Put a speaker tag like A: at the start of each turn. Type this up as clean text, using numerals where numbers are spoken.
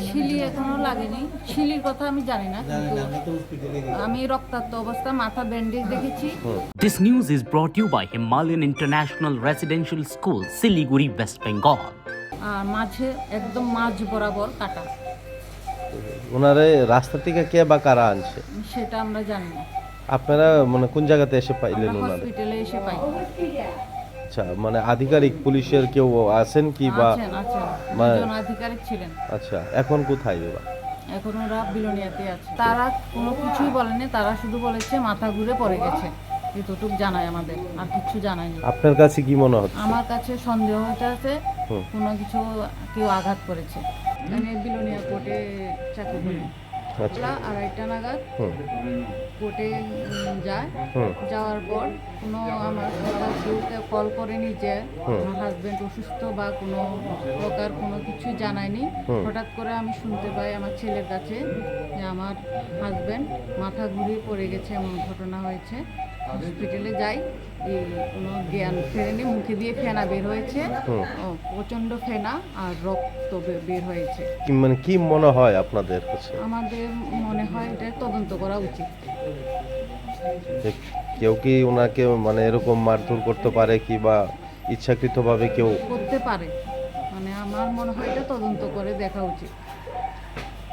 A: শিলি এখনো লাগেনি, শিলির কথা আমি জানি না, কিন্তু আমি রক্তাক্ত অবস্থা, মাথা ব্যান্ডেজ দেখেছি।
B: This news is brought to you by Himalayan International Residential School, Siliguri, West Bengal.
A: আর মাঝে একদম মাঝ বরাবর কাটা,
C: ওনারে রাস্তা থেকে কে বা কারা আনছে
A: সেটা আমরা জানি না।
C: আপনারা মানে কোন জায়গাতে এসে পাইলেন
A: আমরা
C: ওনারে?
A: হসপিটালে এসে পাই।
C: আচ্ছা, মানে আধিকারিক পুলিশের কেউ আছেন কি বা?
A: আছেন আছেন,
C: মানে-
A: দুজন আধিকারিক ছিলেন।
C: আচ্ছা, এখন কোথায় ওরা?
A: এখন ওরা বিলোনিয়াতে আছে। তারা কোনো কিছুই বলেনি, তারা শুধু বলেছে মাথা ঘুরে পড়ে গেছে, এতটুকু জানায় আমাদের, আর কিছু জানায়নি।
C: আপনার কাছে কি মনে হচ্ছে?
A: আমার কাছে সন্দেহ হতে আছে
C: হুম।
A: কোনো কিছু কেউ আঘাত করেছে। আমি বিলোনিয়া কোর্টে চাকরি করি।
C: আচ্ছা।
A: বেলা 2:30 নাগাদ
C: হুম
A: কোর্টে যায়।
C: হুম
A: যাওয়ার পর কোনো আমার কথা কেউ কল করেনি যে
C: হুম।
A: আমার হাজব্যান্ড অসুস্থ বা কোনো প্রকার কোনো কিছু জানায়নি।
C: হুম।
A: হঠাৎ করে আমি শুনতে পাই আমার ছেলের কাছে যে আমার হাজব্যান্ড মাথা ঘুরিয়ে পড়ে গেছে, এমন ঘটনা হয়েছে। হসপিটালে যাই, এই কোনো জ্ঞান ফেরেনি, মুখে দিয়ে ফেনা বের হয়েছে,
C: হুম।
A: প্রচণ্ড ফেনা আর রক্ত বের হয়েছে।
C: মানে কি মনে হয় আপনাদের কাছে?
A: আমাদের মনে হয় এটা তদন্ত করা উচিত।
C: যে কেউ কি ওনাকে মানে এরকম মারধর করতে পারে কি বা ইচ্ছাকৃতভাবে কেউ?
A: করতে পারে, মানে আমার মনে হয় এটা তদন্ত করে দেখা উচিত।